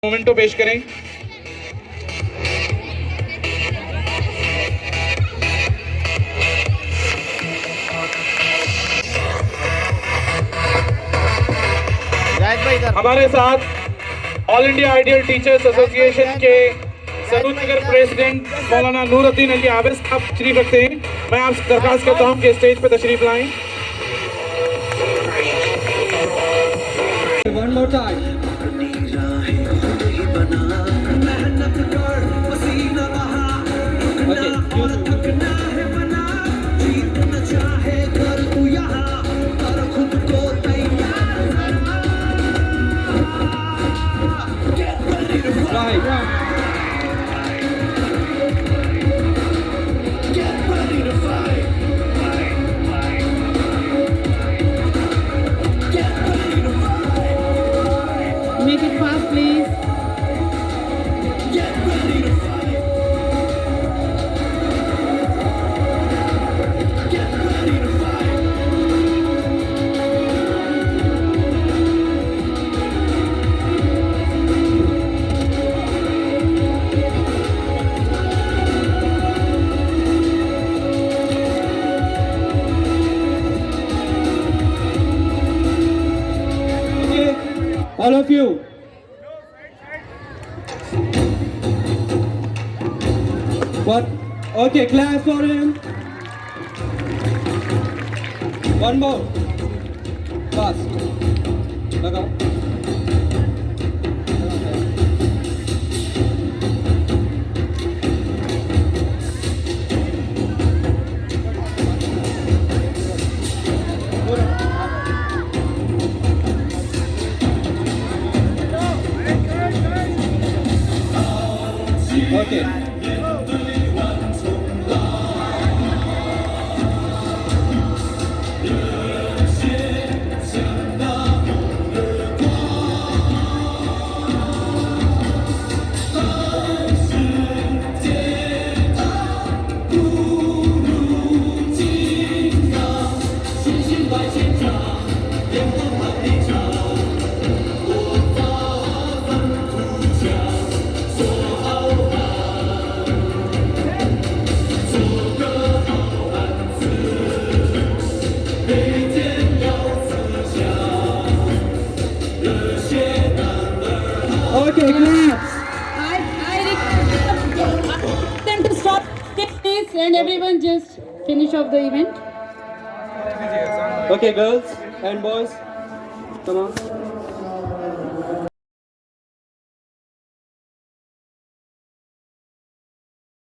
Memento پیش کریں. ہمارے ساتھ آل انڈیا آئیڈیل ٹیچرز ایسوسی ایشن کے سرور نگر پریزیڈنٹ مولانا نور الدین علی عابد صاحب تشریف رکھتے ہیں. میں آپ سے درخواست کرتا ہوں کہ اسٹیج پہ تشریف لائیں. One more time. Make it fast, please. All of you. What? Okay, class for him. One more. Fast. Lagao. Okay. Okay, claps. I request them to stop, please, and everyone just finish off the event. Okay, girls and boys, come on.